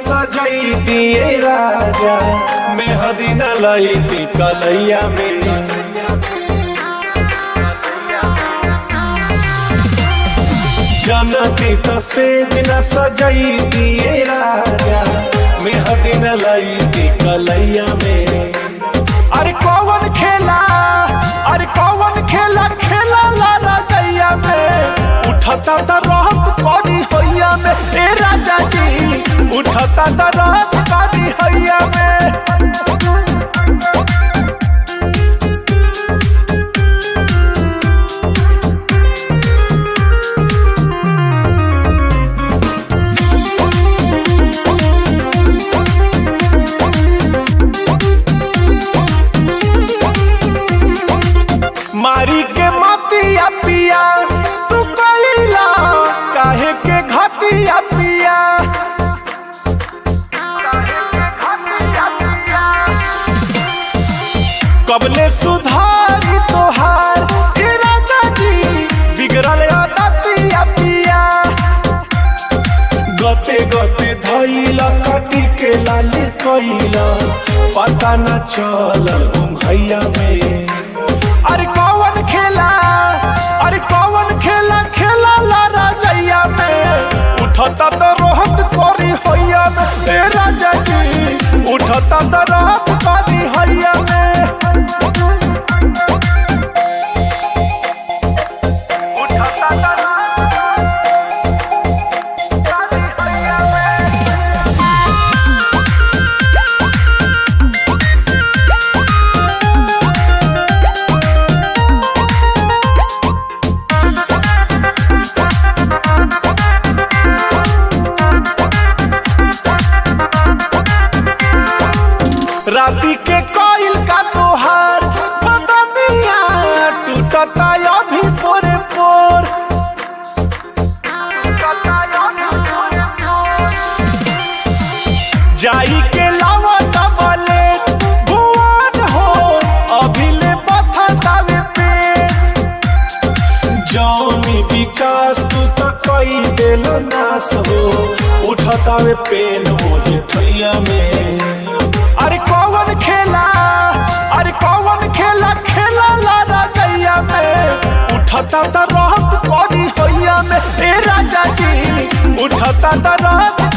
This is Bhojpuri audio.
सजाई दिए राजा, मेहदी न लईती कलैया में। जनती तो सेज न सजाई दिए राजा, मेहदी न लईती कलैया में। अरे कौन खेला, अरे कौन खेला खेला ला रजैया में। उठता दरद करी हैया में ए राजा जी, उठता दरद करी हैया में। मारी के मतिया पिया तू कइला काहे के घतिया पिया, कबले सुधारी तोहार ए राजा जी, बिगड़ल आदतिया पिया। गते गते धइला कटी के लाल कइला, पता न चलल घैया में। अरे कौन खेला, अरे कौन खेला खेला ला रजैया में। उठता तो रोहत करी हैया में ए राजा जी, उठता तो रोहत करी हैया में। उठता तो राती के कोयल का तोहार बदनिया, टूटता अभी पोरे पोर। जाई के लावा डबले भुवन हो, अभी ले बथतावे पे। जौनी विकास तू तो कई देलो नास हो, उठतावे पेन मोहे ठैया में। अरे कौन खेला, अरे कौन खेला खेला ला रजैया में। उठता दरद करी हैया में ए राजा जी, उठता दरद